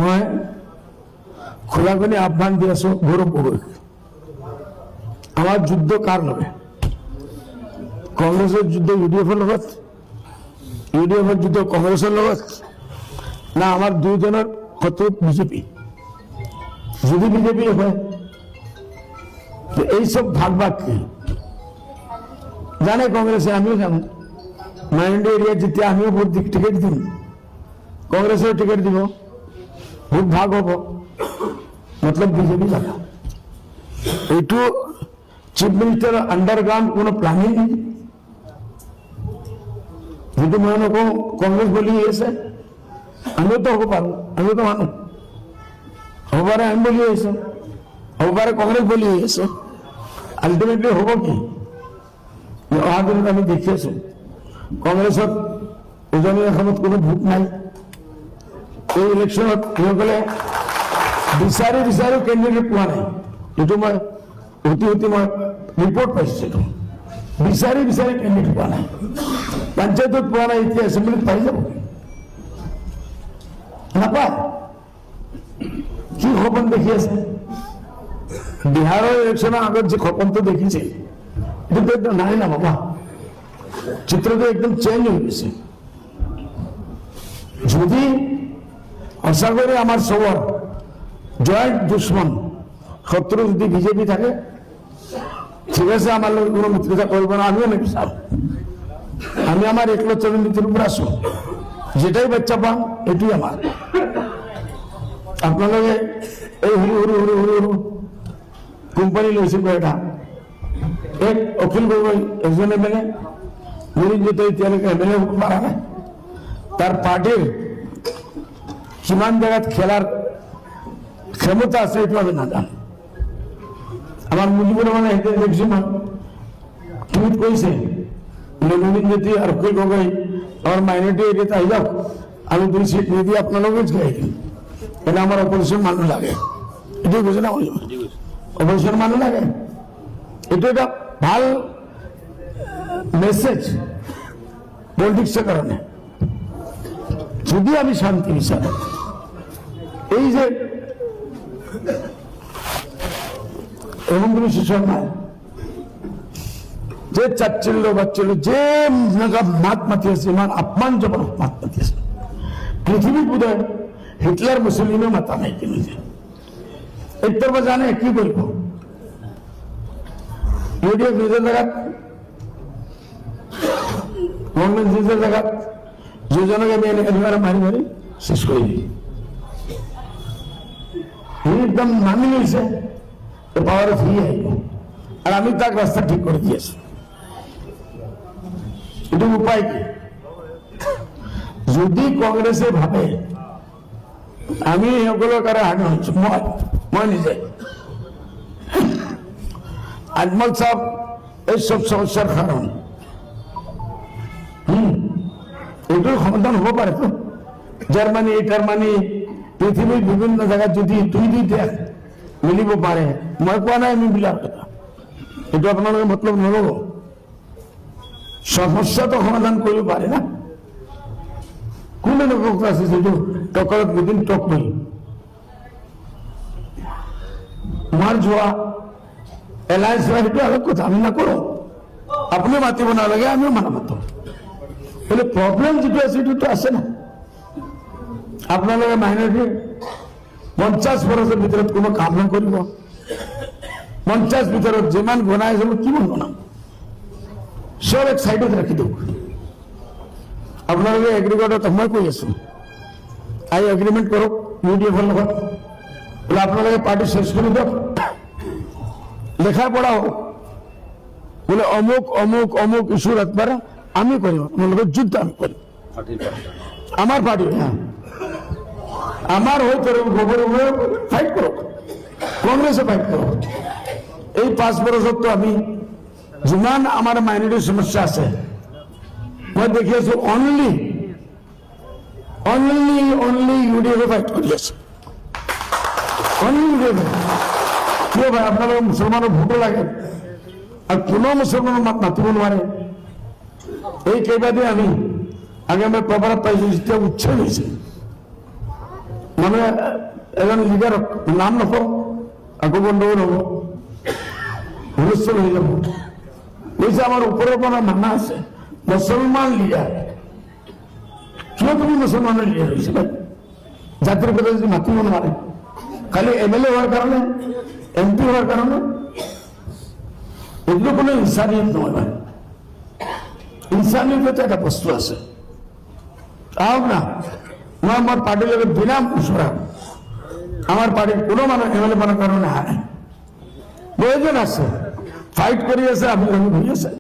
মই খোলাখুলি আহ্বান দি আছো গৌৰৱ গগৈক, আমাৰ যুদ্ধ কাৰ লগত? কংগ্ৰেছৰ যুদ্ধ ইউডিএফৰ লগত, ইউডিএফৰ যুদ্ধ কংগ্ৰেছৰ লগত, না আমাৰ দুইজনৰ শত্ৰু বিজেপি? যদি বিজেপি হয় এইসব ভাগ ভাগ কি জানে কংগ্রেসে, আমিও জানো। মাইনরিটি এরিয়া জিতে আমিও ভোট টিকিট দিম, কংগ্রেসেও টিকিট দিব, ভোট ভাগ হব, মতলব বিজেপি জানা। এইটো চিফ মিনিষ্টাৰৰ আণ্ডাৰগ্ৰাউণ্ড কোনো প্লানিং নেই। যিটো মই নকওঁ কংগ্ৰেছ বলি আছে, আমিওতো হ'ব পাৰোঁ, আমিওতো মানুহ হ'ব পাৰে, আমি বলি আহিছোঁ, হ'ব পাৰে কংগ্ৰেছ বলি আহিছে। আল্টিমেটলি হ'ব কি? অহা দিনত আমি দেখি আছো কংগ্ৰেছত উজনি অসমত কোনো ভোট নাই। এই ইলেকশ্যনত সেইসকলে বিচাৰি বিচাৰি কেণ্ডিডেট পোৱা নাই। এইটো মই অতি মই ৰিপৰ্ট পাইছোঁ, বিচাৰি বিচাৰি কেণ্ডিডেট পোৱা নাই। পঞ্চায়তত পোৱা নাই, এতিয়া এছেম্বলিত পাই যাব নাপায়। কি সপোন দেখি আছে? বিহাৰৰ ইলেকশ্যনৰ আগত যে সপোনটো দেখিছে এইটো একদম নাই না বাবা, চিত্ৰটো একদম চেঞ্জ হৈ গৈছে। যদি সঁচাকৈয়ে আমাৰ চবৰ জয়েন্ট দুশ্মন শত্ৰু যদি বিজেপি থাকে, ঠিক আছে, আমাৰ লগত কোনো মিত্ৰতা কৰিব না, আমিও নিবিচাৰো। আমি আমাৰ একলচৰ নীতিৰ পৰা আছো, যেটাই বাচ্চা পাম এটাই আমাৰ। আপোনালোকে এই সৰু সৰু সৰু সৰু সৰু কোম্পানী লৈছে কয়টা? এক অখিল গগৈ এজন এমএলএ, নিৰঞ্জিত এতিয়ালৈকে এমএলএ হ'ব পৰা নাই। তাৰ পাৰ্টিৰ কিমান জেগাত খেলাৰ ক্ষমতা আছে এইটো আমি নাজানো। আমাৰ মুজিবুৰ ৰহমানে এতিয়া দেখিছোঁ মই টুইট কৰিছে, নিৰঞ্জিত আৰু অখিল গগৈ আমার মাইনরিটি এরিয়াতে আই যাও, আমি 2 সিট নিয়ে দিয়ে আপনালোকে গাই দিই। এটা আমার অপোজিশন মানুষ লাগে, এটাই বুঝে না? অপোজিশন মানুষ লাগে, এটা একটা ভাল মেসেজ পলিটিক্সের কারণে। যদি আমি শান্তি বিচারি, এই যে এমন কোনো শিশু নাই যে চাচ্ছিল বাচ্ছিল, যে মাত মাতি আছে, ইমান অপমানজনক মাত মাতি আছে। পৃথিৱীত বোধহয় হিটলাৰ মুছলিমেও মাতা নাই, কিন্তু যে এইটোৰ পৰা জানে কি কৰিব? ইউডিএফ নিজৰ জেগাত, গভৰ্ণমেণ্ট নিজৰ জেগাত, যিজনকে আমি একেবাৰে মাৰি মাৰি শেষ কৰি দিম। সি একদম মানি লৈছে পাৱাৰত সি আহিব, আৰু আমি তাক ৰাস্তা ঠিক কৰি দি আছো। এটো উপায় কি? যদি কংগ্রেসে ভাবে আমি সকলের কারে হাঁটা হচ্ছি, মই নিজে আজমল সাহেব এইসব সমস্যার কারণ, এটার সমাধান হব পারে তো? জার্মানি টার্মানি পৃথিবীর বিভিন্ন জায়গায় যদি দুই দেশ মিলিব পারে, মই কোৱা নাই আমি বিলাৰ কথা, এটা আপনাদেৰ মতলব নলব। সমস্যা তো সমাধান কৰিব পাৰে না? কোন লোক আছে যেটো টকৰত দুদিন টক নাই মাৰ যোৱা এলায়েন্স সেইটো অলপ কথা, আমি নকৰো। আপনি মাতিব নালাগে, আমিও মানা মাতো। বলে প্ৰবলেম যেটো আছে সেটো আছে না? আপোনালোকে মাইনৰিটি 50 বছৰৰ ভিতৰত কোনো কাম নকৰিব, 50 ভিতৰত যিমান বনাই যাব কিমান বনাম, সব এক সাইডত ৰাখি দিও। আপনাদেৰ এগ্ৰিগেটত মই কৈ আছো, আই এগ্ৰিমেন্ট কৰক ইউডিএফৰ লগত, বলে আপনাদের পার্টি শেষ করে দিয়ক, লেখা পড়া হোক, বলে অমুক অমুক অমুক ইস্যুর একবারে আমি করিম, আপনাদের যুদ্ধ আমি করি। আমার পার্টি, হ্যাঁ আমার হয়ে করুক, গোবর ফাইট করুক, কংগ্রেসে ফাইট করুক। এই 5 বছর তো আমি যিমান আমার মাইনরিটির সমস্যা আছে মই দেখি আছো, অনলি ইউডিএফ ফাইট কৰি আছে, অনলি ইউডিএফ। কিয় ভাই? আপোনালোকৰ মুছলমানৰ ভোটো লাগে, আৰু কোনো মুছলমানৰ মাত মাতিব নোৱাৰে। এই কেইবাদিন আমি আগে মই প্ৰভাৱ পাইছো, যেতিয়া উচ্ছেদ হৈছে মানে এজন লিডার নাম নকওঁ আকৌ গণ্ডগোল হ'ব, হুলস্থুল হৈ যাব। কৈছে আমাৰ ওপৰৰ পৰা মানা আছে মুছলমান লিডাৰ, কিয় তুমি মুছলমানৰ লিডাৰ হৈছিলা? জাতিৰ কথা যদি মাতিব নোৱাৰে, খালি MLA হোৱাৰ কাৰণে, MP হোৱাৰ কাৰণে, এগুলো কোনো ইনসানিয়ত নয় ভাই। ইনসানিয়ত একটা বস্তু আছে, তাও না মই আমার পার্টির লোকের বিনা মুসরা আমার পার্টির কোনো মানুষ MLA বানার কারণে হায় প্রয়োজন আছে, ফাইট করিয়েছে, আপনি হয়েছে।